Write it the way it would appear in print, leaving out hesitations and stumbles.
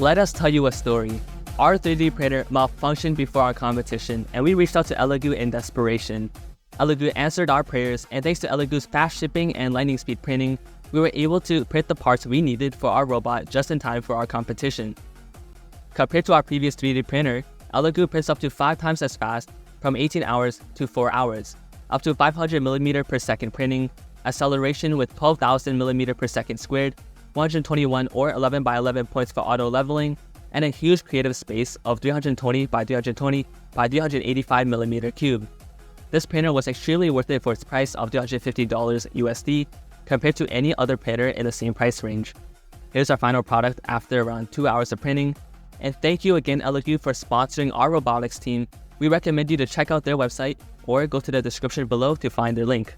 Let us tell you a story. Our 3D printer malfunctioned before our competition, and we reached out to Elegoo in desperation. Elegoo answered our prayers, and thanks to Elegoo's fast shipping and lightning speed printing, we were able to print the parts we needed for our robot just in time for our competition. Compared to our previous 3D printer, Elegoo prints up to 5 times as fast, from 18 hours to 4 hours, up to 500mm per second printing, acceleration with 12,000mm per second squared, 121 or 11 by 11 points for auto leveling, and a huge creative space of 320 by 320 by 385mm cube. This printer was extremely worth it for its price of $350 USD compared to any other printer in the same price range. Here's our final product after around 2 hours of printing. And thank you again Elegoo for sponsoring our robotics team. We recommend you to check out their website or go to the description below to find their link.